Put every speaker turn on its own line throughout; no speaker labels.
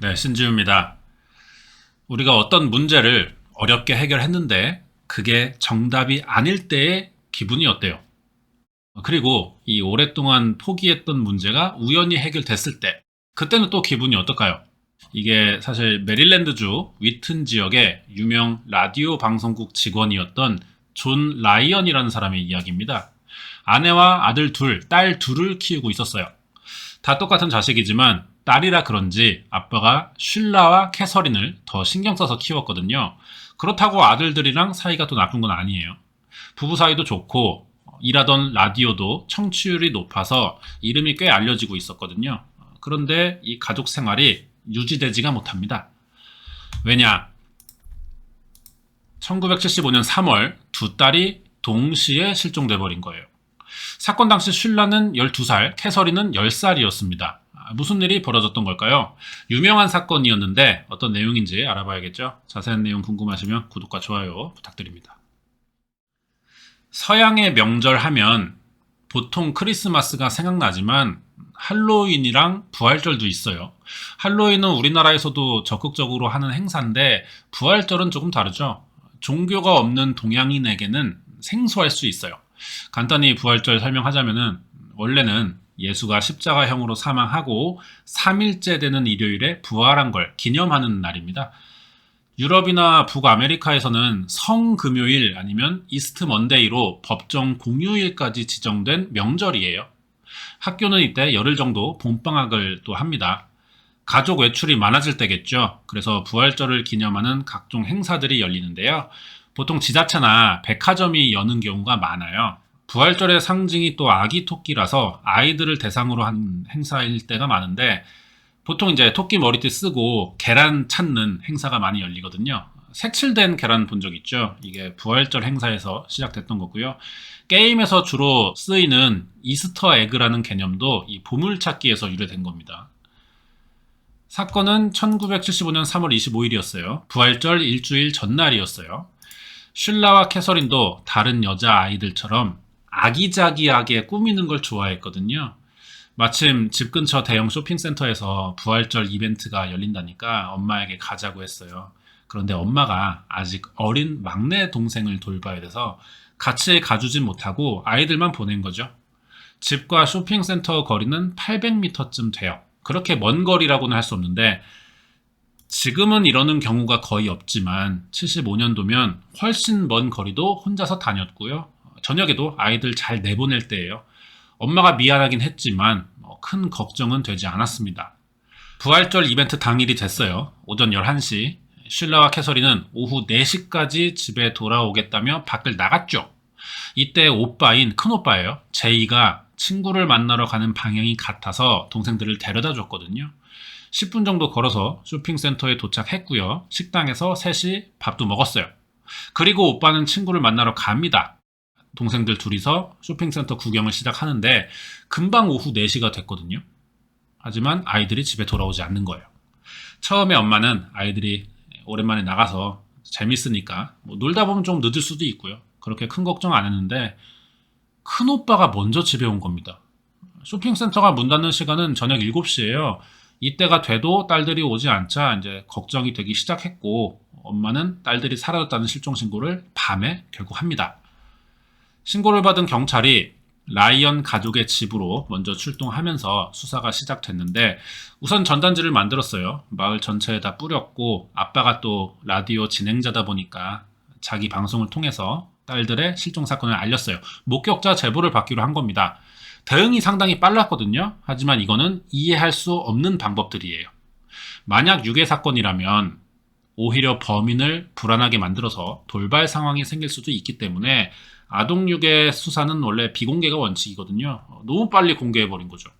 네, 신지우입니다. 우리가 어떤 문제를 어렵게 해결했는데 그게 정답이 아닐 때의 기분이 어때요? 그리고 이 오랫동안 포기했던 문제가 우연히 해결됐을 때 그때는 또 기분이 어떨까요? 이게 사실 메릴랜드주 위튼 지역의 유명 라디오 방송국 직원이었던 존 라이언이라는 사람의 이야기입니다. 아내와 아들 둘, 딸 둘을 키우고 있었어요. 다 똑같은 자식이지만 딸이라 그런지 아빠가 쉴라와 캐서린을 더 신경 써서 키웠거든요. 그렇다고 아들들이랑 사이가 또 나쁜 건 아니에요. 부부 사이도 좋고 일하던 라디오도 청취율이 높아서 이름이 꽤 알려지고 있었거든요. 그런데 이 가족 생활이 유지되지가 못합니다. 왜냐? 1975년 3월 두 딸이 동시에 실종돼 버린 거예요. 사건 당시 쉴라는 12살, 캐서린은 10살이었습니다. 무슨 일이 벌어졌던 걸까요? 유명한 사건이었는데 어떤 내용인지 알아봐야겠죠? 자세한 내용 궁금하시면 구독과 좋아요 부탁드립니다. 서양의 명절 하면 보통 크리스마스가 생각나지만 할로윈이랑 부활절도 있어요. 할로윈은 우리나라에서도 적극적으로 하는 행사인데 부활절은 조금 다르죠. 종교가 없는 동양인에게는 생소할 수 있어요. 간단히 부활절 설명하자면은 원래는 예수가 십자가형으로 사망하고 3일째 되는 일요일에 부활한 걸 기념하는 날입니다. 유럽이나 북아메리카에서는 성금요일 아니면 이스트 먼데이로 법정 공휴일까지 지정된 명절이에요. 학교는 이때 열흘 정도 봄방학을 또 합니다. 가족 외출이 많아질 때겠죠. 그래서 부활절을 기념하는 각종 행사들이 열리는데요. 보통 지자체나 백화점이 여는 경우가 많아요. 부활절의 상징이 또 아기 토끼라서 아이들을 대상으로 한 행사일 때가 많은데 보통 이제 토끼 머리띠 쓰고 계란 찾는 행사가 많이 열리거든요. 색칠된 계란 본 적 있죠? 이게 부활절 행사에서 시작됐던 거고요. 게임에서 주로 쓰이는 이스터 에그라는 개념도 이 보물찾기에서 유래된 겁니다. 사건은 1975년 3월 25일이었어요. 부활절 일주일 전날이었어요. 슐라와 캐서린도 다른 여자 아이들처럼 아기자기하게 꾸미는 걸 좋아했거든요. 마침 집 근처 대형 쇼핑센터에서 부활절 이벤트가 열린다니까 엄마에게 가자고 했어요. 그런데 엄마가 아직 어린 막내 동생을 돌봐야 돼서 같이 가주진 못하고 아이들만 보낸 거죠. 집과 쇼핑센터 거리는 800m쯤 돼요. 그렇게 먼 거리라고는 할 수 없는데 지금은 이러는 경우가 거의 없지만 75년도면 훨씬 먼 거리도 혼자서 다녔고요. 저녁에도 아이들 잘 내보낼 때예요. 엄마가 미안하긴 했지만 큰 걱정은 되지 않았습니다. 부활절 이벤트 당일이 됐어요. 오전 11시. 쉴라와 캐서린은 오후 4시까지 집에 돌아오겠다며 밖을 나갔죠. 이때 오빠인 큰오빠예요. 제이가 친구를 만나러 가는 방향이 같아서 동생들을 데려다 줬거든요. 10분 정도 걸어서 쇼핑센터에 도착했고요. 식당에서 셋이 밥도 먹었어요. 그리고 오빠는 친구를 만나러 갑니다. 동생들 둘이서 쇼핑센터 구경을 시작하는데 금방 오후 4시가 됐거든요. 하지만 아이들이 집에 돌아오지 않는 거예요. 처음에 엄마는 아이들이 오랜만에 나가서 재밌으니까 놀다 보면 좀 늦을 수도 있고요. 그렇게 큰 걱정 안 했는데 큰오빠가 먼저 집에 온 겁니다. 쇼핑센터가 문 닫는 시간은 저녁 7시예요. 이때가 돼도 딸들이 오지 않자 이제 걱정이 되기 시작했고 엄마는 딸들이 사라졌다는 실종 신고를 밤에 결국 합니다. 신고를 받은 경찰이 라이언 가족의 집으로 먼저 출동하면서 수사가 시작됐는데 우선 전단지를 만들었어요. 마을 전체에다 뿌렸고 아빠가 또 라디오 진행자다 보니까 자기 방송을 통해서 딸들의 실종 사건을 알렸어요. 목격자 제보를 받기로 한 겁니다. 대응이 상당히 빨랐거든요. 하지만 이거는 이해할 수 없는 방법들이에요. 만약 유괴 사건이라면 오히려 범인을 불안하게 만들어서 돌발 상황이 생길 수도 있기 때문에 아동 유괴 수사는 원래 비공개가 원칙이거든요. 너무 빨리 공개해버린 거죠.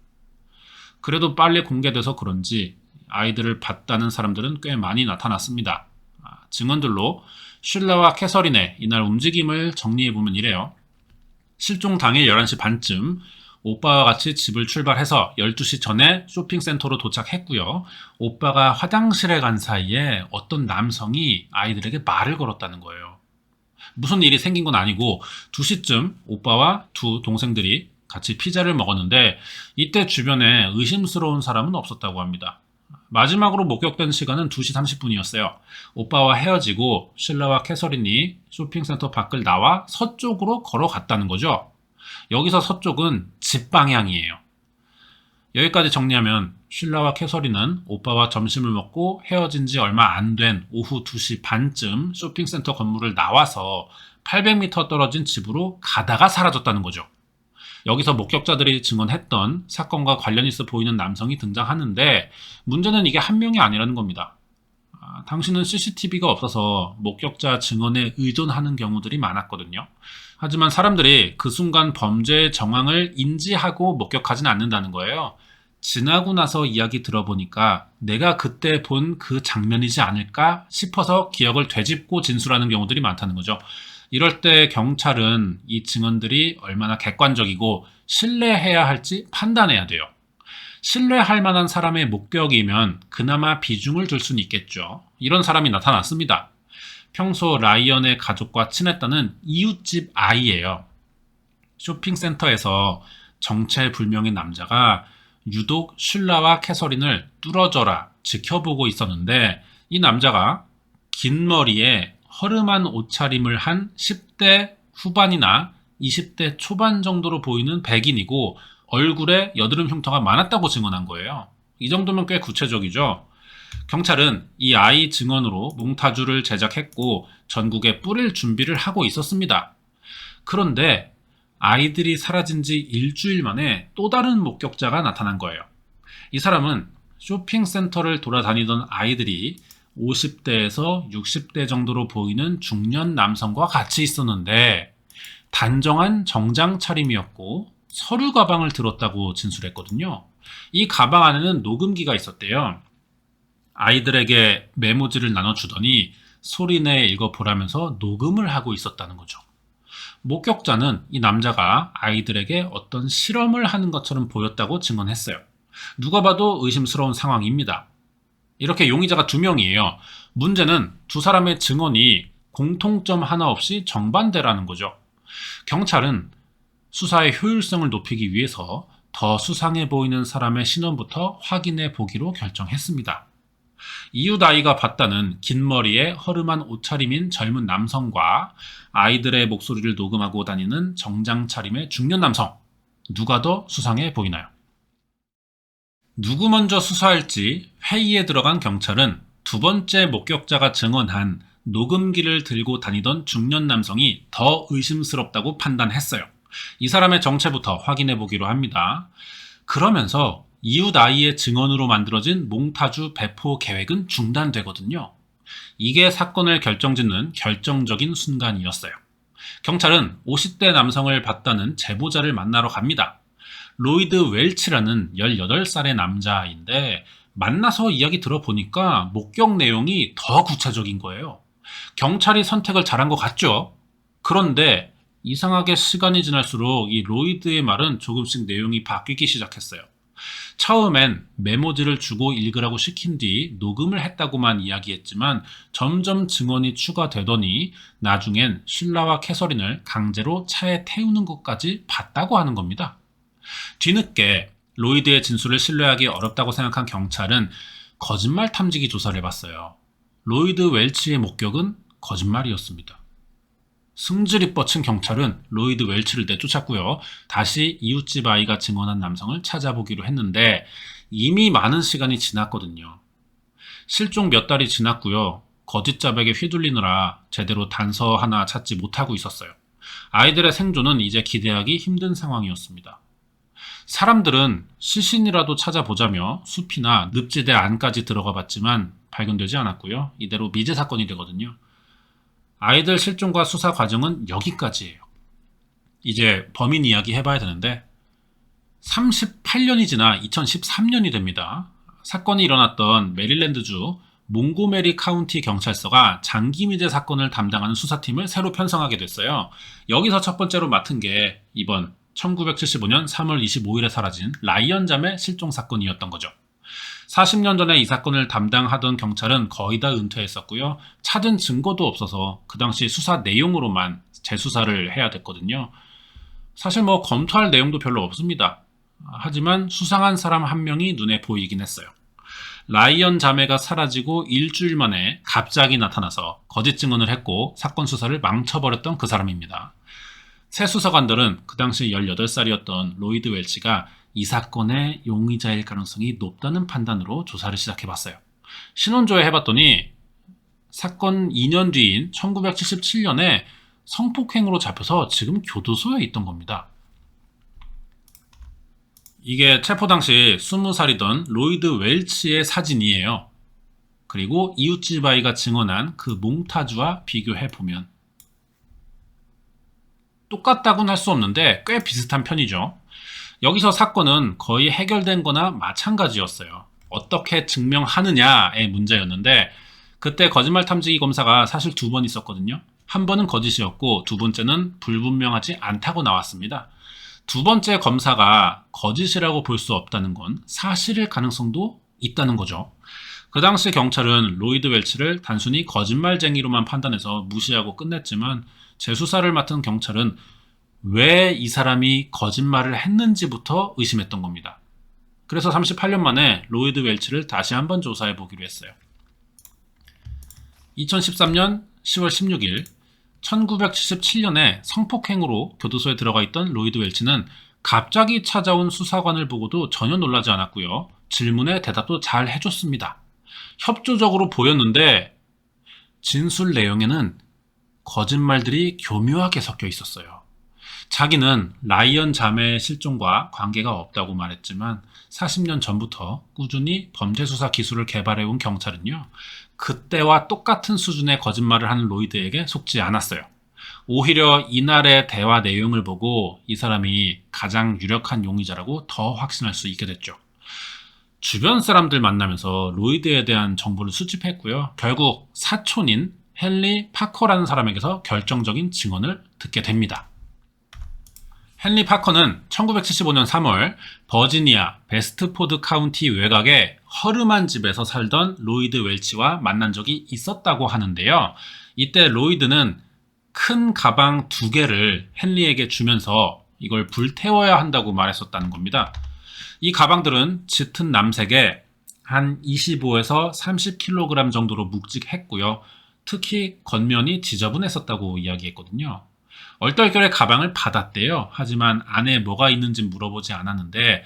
그래도 빨리 공개돼서 그런지 아이들을 봤다는 사람들은 꽤 많이 나타났습니다. 증언들로 슐라와 캐서린의 이날 움직임을 정리해보면 이래요. 실종 당일 11시 반쯤 오빠와 같이 집을 출발해서 12시 전에 쇼핑센터로 도착했고요. 오빠가 화장실에 간 사이에 어떤 남성이 아이들에게 말을 걸었다는 거예요. 무슨 일이 생긴 건 아니고 2시쯤 오빠와 두 동생들이 같이 피자를 먹었는데 이때 주변에 의심스러운 사람은 없었다고 합니다. 마지막으로 목격된 시간은 2시 30분이었어요. 오빠와 헤어지고 실라와 캐서린이 쇼핑센터 밖을 나와 서쪽으로 걸어갔다는 거죠. 여기서 서쪽은 집 방향이에요. 여기까지 정리하면 쉴라와 캐서린은 오빠와 점심을 먹고 헤어진 지 얼마 안 된 오후 2시 반쯤 쇼핑센터 건물을 나와서 800m 떨어진 집으로 가다가 사라졌다는 거죠. 여기서 목격자들이 증언했던 사건과 관련 있어 보이는 남성이 등장하는데 문제는 이게 한 명이 아니라는 겁니다. 당시는 CCTV가 없어서 목격자 증언에 의존하는 경우들이 많았거든요. 하지만 사람들이 그 순간 범죄의 정황을 인지하고 목격하진 않는다는 거예요. 지나고 나서 이야기 들어보니까 내가 그때 본 그 장면이지 않을까 싶어서 기억을 되짚고 진술하는 경우들이 많다는 거죠. 이럴 때 경찰은 이 증언들이 얼마나 객관적이고 신뢰해야 할지 판단해야 돼요. 신뢰할 만한 사람의 목격이면 그나마 비중을 둘 수는 있겠죠. 이런 사람이 나타났습니다. 평소 라이언의 가족과 친했다는 이웃집 아이예요. 쇼핑센터에서 정체불명의 남자가 유독 슐라와 캐서린을 뚫어져라 지켜보고 있었는데 이 남자가 긴 머리에 허름한 옷차림을 한 10대 후반이나 20대 초반 정도로 보이는 백인이고 얼굴에 여드름 흉터가 많았다고 증언한 거예요. 이 정도면 꽤 구체적이죠. 경찰은 이 아이 증언으로 몽타주를 제작했고 전국에 뿌릴 준비를 하고 있었습니다. 그런데 아이들이 사라진 지 일주일 만에 또 다른 목격자가 나타난 거예요. 이 사람은 쇼핑센터를 돌아다니던 아이들이 50대에서 60대 정도로 보이는 중년 남성과 같이 있었는데 단정한 정장 차림이었고 서류 가방을 들었다고 진술했거든요. 이 가방 안에는 녹음기가 있었대요. 아이들에게 메모지를 나눠주더니 소리내 읽어보라면서 녹음을 하고 있었다는 거죠. 목격자는 이 남자가 아이들에게 어떤 실험을 하는 것처럼 보였다고 증언했어요. 누가 봐도 의심스러운 상황입니다. 이렇게 용의자가 2명이에요. 문제는 두 사람의 증언이 공통점 하나 없이 정반대라는 거죠. 경찰은 수사의 효율성을 높이기 위해서 더 수상해 보이는 사람의 신원부터 확인해 보기로 결정했습니다. 이웃 아이가 봤다는 긴 머리에 허름한 옷차림인 젊은 남성과 아이들의 목소리를 녹음하고 다니는 정장 차림의 중년 남성. 누가 더 수상해 보이나요? 누구 먼저 수사할지 회의에 들어간 경찰은 두 번째 목격자가 증언한 녹음기를 들고 다니던 중년 남성이 더 의심스럽다고 판단했어요. 이 사람의 정체부터 확인해 보기로 합니다. 그러면서 이웃 아이의 증언으로 만들어진 몽타주 배포 계획은 중단되거든요. 이게 사건을 결정짓는 결정적인 순간이었어요. 경찰은 50대 남성을 봤다는 제보자를 만나러 갑니다. 로이드 웰치라는 18살의 남자인데 만나서 이야기 들어보니까 목격 내용이 더 구체적인 거예요. 경찰이 선택을 잘한 것 같죠? 그런데 이상하게 시간이 지날수록 이 로이드의 말은 조금씩 내용이 바뀌기 시작했어요. 처음엔 메모지를 주고 읽으라고 시킨 뒤 녹음을 했다고만 이야기했지만 점점 증언이 추가되더니 나중엔 슐라와 캐서린을 강제로 차에 태우는 것까지 봤다고 하는 겁니다. 뒤늦게 로이드의 진술을 신뢰하기 어렵다고 생각한 경찰은 거짓말 탐지기 조사를 해봤어요. 로이드 웰치의 목격은 거짓말이었습니다. 승질이 뻗친 경찰은 로이드 웰치를 내쫓았고요. 다시 이웃집 아이가 증언한 남성을 찾아보기로 했는데 이미 많은 시간이 지났거든요. 실종 몇 달이 지났고요. 거짓 자백에 휘둘리느라 제대로 단서 하나 찾지 못하고 있었어요. 아이들의 생존은 이제 기대하기 힘든 상황이었습니다. 사람들은 시신이라도 찾아보자며 숲이나 늪지대 안까지 들어가 봤지만 발견되지 않았고요. 이대로 미제 사건이 되거든요. 아이들 실종과 수사 과정은 여기까지예요. 이제 범인 이야기 해봐야 되는데 38년이 지나 2013년이 됩니다. 사건이 일어났던 메릴랜드주 몽고메리 카운티 경찰서가 장기 미제 사건을 담당하는 수사팀을 새로 편성하게 됐어요. 여기서 첫 번째로 맡은 게 이번 1975년 3월 25일에 사라진 라이언 자매 실종 사건이었던 거죠. 40년 전에 이 사건을 담당하던 경찰은 거의 다 은퇴했었고요. 찾은 증거도 없어서 그 당시 수사 내용으로만 재수사를 해야 됐거든요. 사실 검토할 내용도 별로 없습니다. 하지만 수상한 사람 한 명이 눈에 보이긴 했어요. 라이언 자매가 사라지고 일주일 만에 갑자기 나타나서 거짓 증언을 했고 사건 수사를 망쳐버렸던 그 사람입니다. 새 수사관들은 그 당시 18살이었던 로이드 웰치가 이 사건의 용의자일 가능성이 높다는 판단으로 조사를 시작해봤어요. 신원조회 해봤더니 사건 2년 뒤인 1977년에 성폭행으로 잡혀서 지금 교도소에 있던 겁니다. 이게 체포 당시 20살이던 로이드 웰치의 사진이에요. 그리고 이웃집 아이가 증언한 그 몽타주와 비교해보면 똑같다고는 할 수 없는데 꽤 비슷한 편이죠. 여기서 사건은 거의 해결된 거나 마찬가지였어요. 어떻게 증명하느냐의 문제였는데 그때 거짓말 탐지기 검사가 사실 2번 있었거든요. 한 번은 거짓이었고 두 번째는 불분명하지 않다고 나왔습니다. 두 번째 검사가 거짓이라고 볼 수 없다는 건 사실일 가능성도 있다는 거죠. 그 당시 경찰은 로이드 웰치를 단순히 거짓말쟁이로만 판단해서 무시하고 끝냈지만 재수사를 맡은 경찰은 왜 이 사람이 거짓말을 했는지부터 의심했던 겁니다. 그래서 38년 만에 로이드 웰치를 다시 한번 조사해 보기로 했어요. 2013년 10월 16일 1977년에 성폭행으로 교도소에 들어가 있던 로이드 웰치는 갑자기 찾아온 수사관을 보고도 전혀 놀라지 않았고요. 질문에 대답도 잘 해줬습니다. 협조적으로 보였는데 진술 내용에는 거짓말들이 교묘하게 섞여 있었어요. 자기는 라이언 자매의 실종과 관계가 없다고 말했지만 40년 전부터 꾸준히 범죄수사 기술을 개발해온 경찰은요. 그때와 똑같은 수준의 거짓말을 하는 로이드에게 속지 않았어요. 오히려 이날의 대화 내용을 보고 이 사람이 가장 유력한 용의자라고 더 확신할 수 있게 됐죠. 주변 사람들 만나면서 로이드에 대한 정보를 수집했고요. 결국 사촌인 헨리 파커라는 사람에게서 결정적인 증언을 듣게 됩니다. 헨리 파커는 1975년 3월 버지니아 베스트포드 카운티 외곽의 허름한 집에서 살던 로이드 웰치와 만난 적이 있었다고 하는데요. 이때 로이드는 큰 가방 2개를 헨리에게 주면서 이걸 불태워야 한다고 말했었다는 겁니다. 이 가방들은 짙은 남색에 한 25에서 30kg 정도로 묵직했고요. 특히 겉면이 지저분했었다고 이야기했거든요. 얼떨결에 가방을 받았대요. 하지만 안에 뭐가 있는지 물어보지 않았는데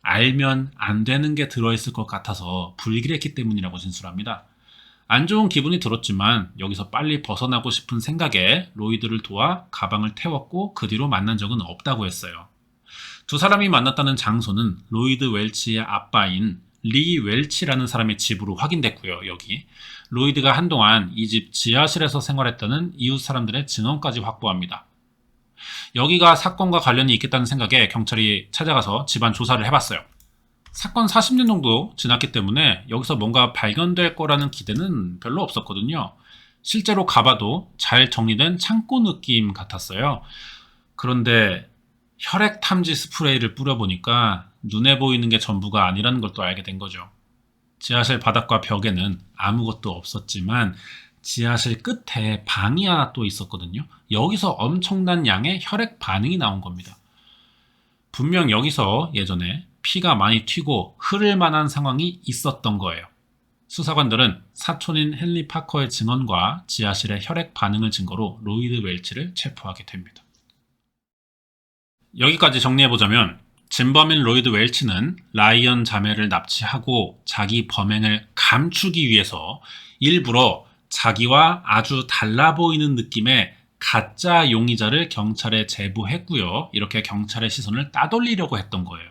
알면 안 되는 게 들어있을 것 같아서 불길했기 때문이라고 진술합니다. 안 좋은 기분이 들었지만 여기서 빨리 벗어나고 싶은 생각에 로이드를 도와 가방을 태웠고 그 뒤로 만난 적은 없다고 했어요. 두 사람이 만났다는 장소는 로이드 웰치의 아빠인 리 웰치라는 사람의 집으로 확인됐고요. 여기 로이드가 한동안 이 집 지하실에서 생활했다는 이웃 사람들의 증언까지 확보합니다. 여기가 사건과 관련이 있겠다는 생각에 경찰이 찾아가서 집안 조사를 해봤어요. 사건 40년 정도 지났기 때문에 여기서 뭔가 발견될 거라는 기대는 별로 없었거든요. 실제로 가봐도 잘 정리된 창고 느낌 같았어요. 그런데 혈액 탐지 스프레이를 뿌려보니까 눈에 보이는 게 전부가 아니라는 걸 또 알게 된 거죠. 지하실 바닥과 벽에는 아무것도 없었지만 지하실 끝에 방이 하나 또 있었거든요. 여기서 엄청난 양의 혈액 반응이 나온 겁니다. 분명 여기서 예전에 피가 많이 튀고 흐를 만한 상황이 있었던 거예요. 수사관들은 사촌인 헨리 파커의 증언과 지하실의 혈액 반응을 증거로 로이드 웰치를 체포하게 됩니다. 여기까지 정리해보자면 진범인 로이드 웰치는 라이언 자매를 납치하고 자기 범행을 감추기 위해서 일부러 자기와 아주 달라 보이는 느낌의 가짜 용의자를 경찰에 제보했고요. 이렇게 경찰의 시선을 따돌리려고 했던 거예요.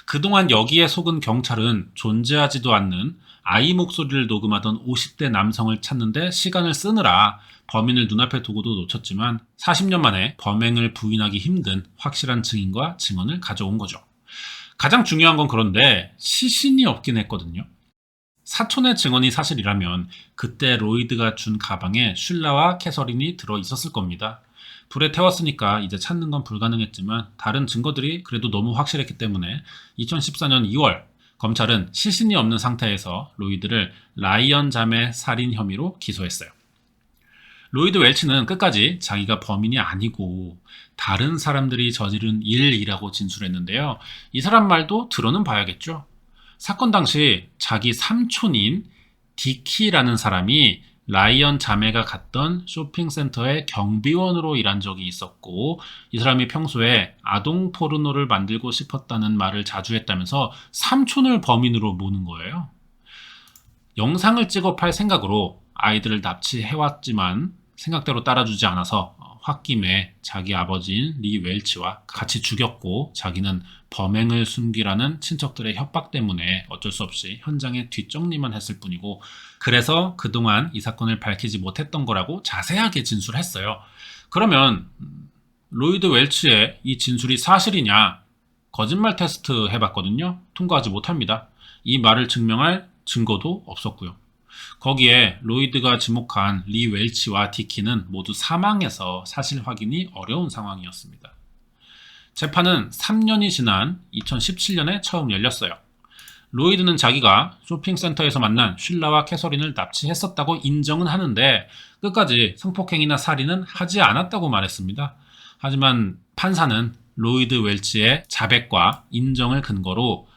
그동안 여기에 속은 경찰은 존재하지도 않는 아이 목소리를 녹음하던 50대 남성을 찾는데 시간을 쓰느라 범인을 눈앞에 두고도 놓쳤지만 40년 만에 범행을 부인하기 힘든 확실한 증인과 증언을 가져온 거죠. 가장 중요한 건 그런데 시신이 없긴 했거든요. 사촌의 증언이 사실이라면 그때 로이드가 준 가방에 슐라와 캐서린이 들어 있었을 겁니다. 불에 태웠으니까 이제 찾는 건 불가능했지만 다른 증거들이 그래도 너무 확실했기 때문에 2014년 2월 검찰은 시신이 없는 상태에서 로이드를 라이언 자매 살인 혐의로 기소했어요. 로이드 웰치는 끝까지 자기가 범인이 아니고 다른 사람들이 저지른 일이라고 진술했는데요. 이 사람 말도 들어는 봐야겠죠. 사건 당시 자기 삼촌인 디키라는 사람이 라이언 자매가 갔던 쇼핑센터의 경비원으로 일한 적이 있었고, 이 사람이 평소에 아동 포르노를 만들고 싶었다는 말을 자주 했다면서 삼촌을 범인으로 모는 거예요. 영상을 찍어 팔 생각으로 아이들을 납치해왔지만 생각대로 따라주지 않아서 홧김에 자기 아버지인 리 웰치와 같이 죽였고, 자기는 범행을 숨기라는 친척들의 협박 때문에 어쩔 수 없이 현장에 뒷정리만 했을 뿐이고, 그래서 그동안 이 사건을 밝히지 못했던 거라고 자세하게 진술했어요. 그러면 로이드 웰치의 이 진술이 사실이냐? 거짓말 테스트 해봤거든요. 통과하지 못합니다. 이 말을 증명할 증거도 없었고요. 거기에 로이드가 지목한 리 웰치와 디키는 모두 사망해서 사실 확인이 어려운 상황이었습니다. 재판은 3년이 지난 2017년에 처음 열렸어요. 로이드는 자기가 쇼핑센터에서 만난 쉴라와 캐서린을 납치했었다고 인정은 하는데 끝까지 성폭행이나 살인은 하지 않았다고 말했습니다. 하지만 판사는 로이드 웰치의 자백과 인정을 근거로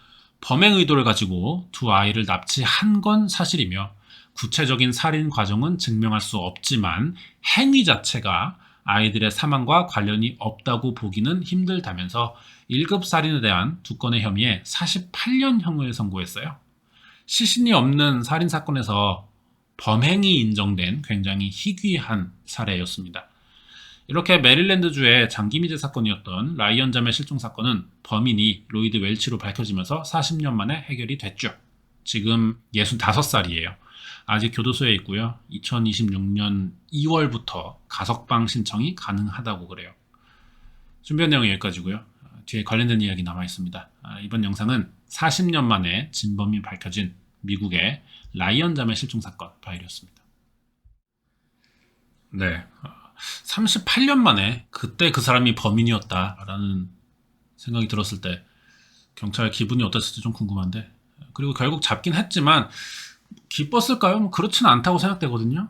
범행 의도를 가지고 두 아이를 납치한 건 사실이며 구체적인 살인 과정은 증명할 수 없지만 행위 자체가 아이들의 사망과 관련이 없다고 보기는 힘들다면서 1급 살인에 대한 2건의 혐의에 48년형을 선고했어요. 시신이 없는 살인사건에서 범행이 인정된 굉장히 희귀한 사례였습니다. 이렇게 메릴랜드주의 장기미제 사건이었던 라이언 자매 실종 사건은 범인이 로이드 웰치로 밝혀지면서 40년 만에 해결이 됐죠. 지금 65살이에요. 아직 교도소에 있고요. 2026년 2월부터 가석방 신청이 가능하다고 그래요. 준비한 내용이 여기까지고요. 뒤에 관련된 이야기 남아 있습니다. 이번 영상은 40년 만에 진범이 밝혀진 미국의 라이언 자매 실종 사건 파일이었습니다. 네, 38년 만에 그때 그 사람이 범인이었다라는 생각이 들었을 때 경찰 기분이 어땠을지 좀 궁금한데, 그리고 결국 잡긴 했지만 기뻤을까요? 뭐 그렇지는 않다고 생각되거든요.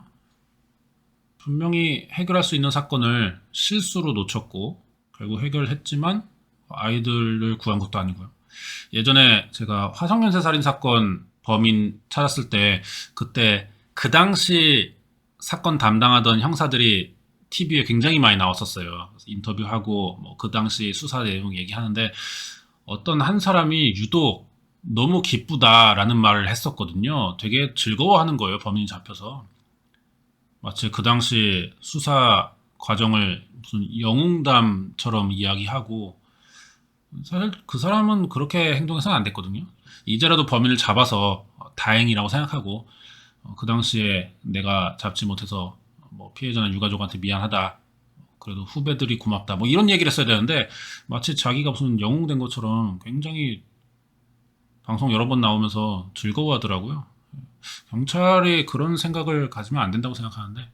분명히 해결할 수 있는 사건을 실수로 놓쳤고 결국 해결했지만 아이들을 구한 것도 아니고요. 예전에 제가 화성연쇄 살인 사건 범인 찾았을 때 그때 그 당시 사건 담당하던 형사들이 TV에 굉장히 많이 나왔었어요. 인터뷰하고 뭐 그 당시 수사 내용 얘기하는데 어떤 한 사람이 유독 너무 기쁘다라는 말을 했었거든요. 되게 즐거워하는 거예요. 범인이 잡혀서. 마치 그 당시 수사 과정을 무슨 영웅담처럼 이야기하고, 사실 그 사람은 그렇게 행동해서는 안 됐거든요. 이제라도 범인을 잡아서 다행이라고 생각하고, 그 당시에 내가 잡지 못해서 뭐 피해자나 유가족한테 미안하다, 그래도 후배들이 고맙다, 뭐 이런 얘기를 했어야 되는데 마치 자기가 무슨 영웅 된 것처럼 굉장히 방송 여러 번 나오면서 즐거워하더라고요. 경찰이 그런 생각을 가지면 안 된다고 생각하는데,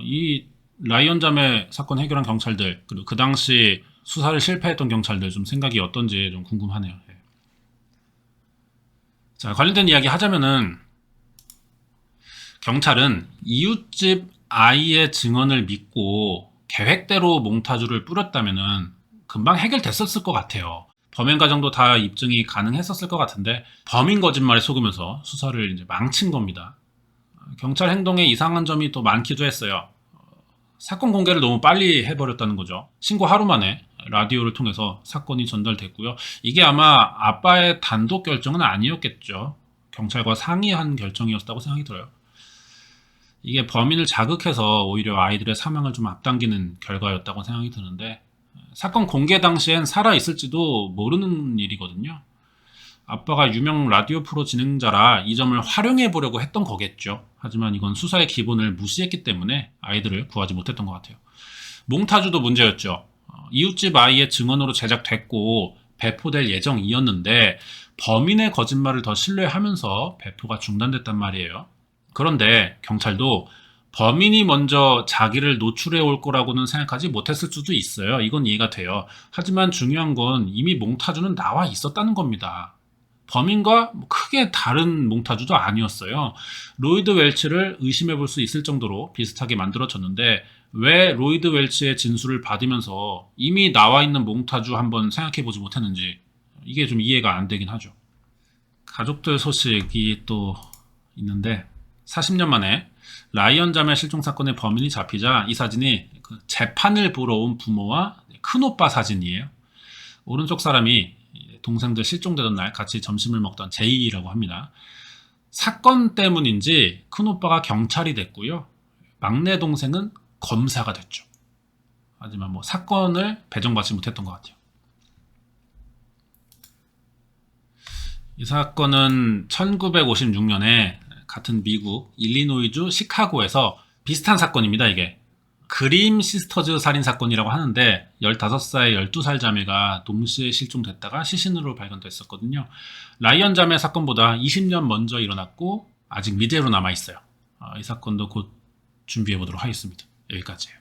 이 라이언 자매 사건 해결한 경찰들, 그리고 그 당시 수사를 실패했던 경찰들 좀 생각이 어떤지 좀 궁금하네요. 예. 자, 관련된 이야기 하자면은, 경찰은 이웃집 아이의 증언을 믿고 계획대로 몽타주를 뿌렸다면은 금방 해결됐었을 것 같아요. 범행 과정도 다 입증이 가능했었을 것 같은데 범인 거짓말에 속으면서 수사를 이제 망친 겁니다. 경찰 행동에 이상한 점이 또 많기도 했어요. 사건 공개를 너무 빨리 해버렸다는 거죠. 신고 하루 만에 라디오를 통해서 사건이 전달됐고요. 이게 아마 아빠의 단독 결정은 아니었겠죠. 경찰과 상의한 결정이었다고 생각이 들어요. 이게 범인을 자극해서 오히려 아이들의 사망을 좀 앞당기는 결과였다고 생각이 드는데, 사건 공개 당시엔 살아있을지도 모르는 일이거든요. 아빠가 유명 라디오 프로 진행자라 이 점을 활용해 보려고 했던 거겠죠. 하지만 이건 수사의 기본을 무시했기 때문에 아이들을 구하지 못했던 것 같아요. 몽타주도 문제였죠. 이웃집 아이의 증언으로 제작됐고 배포될 예정이었는데 범인의 거짓말을 더 신뢰하면서 배포가 중단됐단 말이에요. 그런데 경찰도 범인이 먼저 자기를 노출해 올 거라고는 생각하지 못했을 수도 있어요. 이건 이해가 돼요. 하지만 중요한 건 이미 몽타주는 나와 있었다는 겁니다. 범인과 크게 다른 몽타주도 아니었어요. 로이드 웰치를 의심해 볼 수 있을 정도로 비슷하게 만들어졌는데 왜 로이드 웰치의 진술을 받으면서 이미 나와 있는 몽타주 한번 생각해 보지 못했는지, 이게 좀 이해가 안 되긴 하죠. 가족들 소식이 또 있는데 40년 만에 라이언 자매 실종 사건의 범인이 잡히자 이 사진이 그 재판을 보러 온 부모와 큰오빠 사진이에요. 오른쪽 사람이 동생들 실종되던 날 같이 점심을 먹던 제이라고 합니다. 사건 때문인지 큰오빠가 경찰이 됐고요. 막내 동생은 검사가 됐죠. 하지만 뭐 사건을 배정받지 못했던 것 같아요. 이 사건은 1956년에 같은 미국 일리노이주 시카고에서 비슷한 사건입니다. 이게 그림 시스터즈 살인 사건이라고 하는데 15살, 12살 자매가 동시에 실종됐다가 시신으로 발견됐었거든요. 라이언 자매 사건보다 20년 먼저 일어났고 아직 미제로 남아있어요. 이 사건도 곧 준비해 보도록 하겠습니다. 여기까지예요.